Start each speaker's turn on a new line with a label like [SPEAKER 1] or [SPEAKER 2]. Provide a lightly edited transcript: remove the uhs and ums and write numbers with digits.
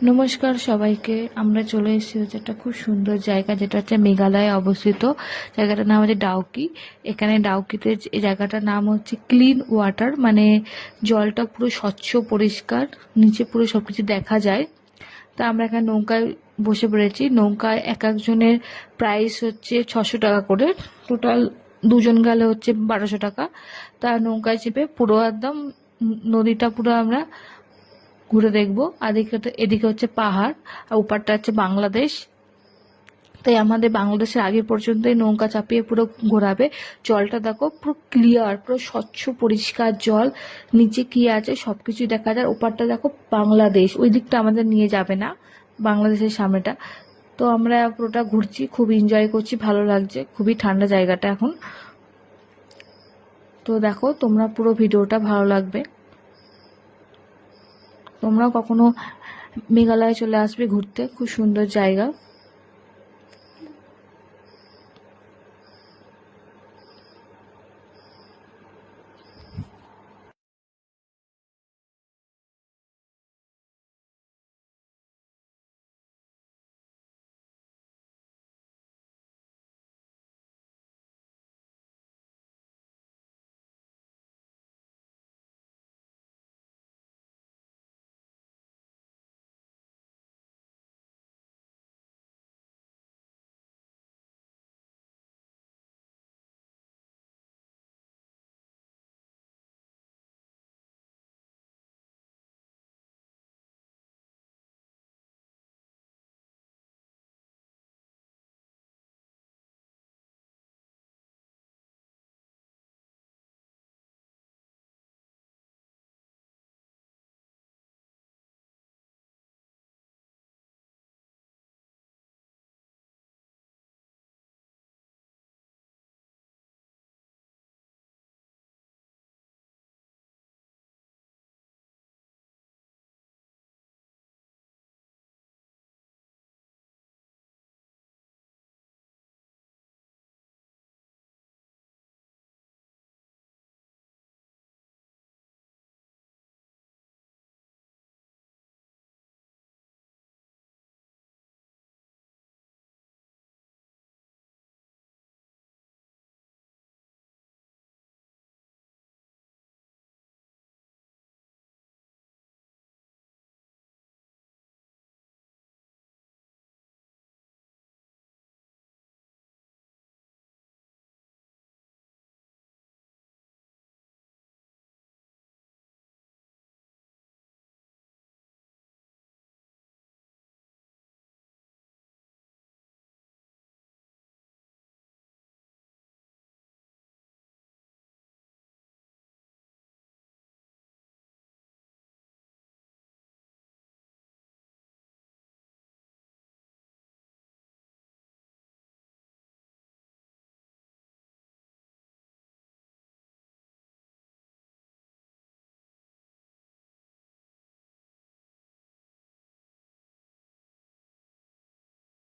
[SPEAKER 1] নমস্কার সবাইকে। আমরা চলে এসেছি হচ্ছে একটা খুব সুন্দর জায়গা, যেটা হচ্ছে মেঘালয়ে অবস্থিত। জায়গাটার নাম হচ্ছে ডাউকি। এখানে ডাউকিতে এই জায়গাটার নাম হচ্ছে ক্লিন ওয়াটার, মানে জলটা পুরো স্বচ্ছ পরিষ্কার, নিচে পুরো সব কিছু দেখা যায়। তা আমরা এখানে নৌকায় বসে পড়েছি। নৌকায় এক একজনের প্রাইস হচ্ছে 600 টাকা করে, টোটাল দুজন গেলে হচ্ছে 1200 টাকা। তা নৌকায় চেপে পুরো একদম নদীটা পুরো আমরা ঘুরে দেখবো। আর এদিকে হচ্ছে পাহাড়, আর ওপারটা হচ্ছে বাংলাদেশ। তাই আমাদের বাংলাদেশের আগে পর্যন্তই নৌকা চাপিয়ে পুরো ঘোরাবে। জলটা দেখো পুরো ক্লিয়ার, পুরো স্বচ্ছ পরিষ্কার জল, নিচে কি আছে সবকিছু দেখা যায়। ওপারটা দেখো বাংলাদেশ, ওই দিকটা আমাদের নিয়ে যাবে না, বাংলাদেশের সামনেটা। তো আমরা পুরোটা ঘুরছি, খুব এনজয় করছি, ভালো লাগছে, খুবই ঠান্ডা জায়গাটা এখন। তো দেখো তোমরা পুরো ভিডিওটা, ভালো লাগবে। তোমরাও কখনো মেঘালয়ে চলে আসবে ঘুরতে, খুব সুন্দর জায়গা।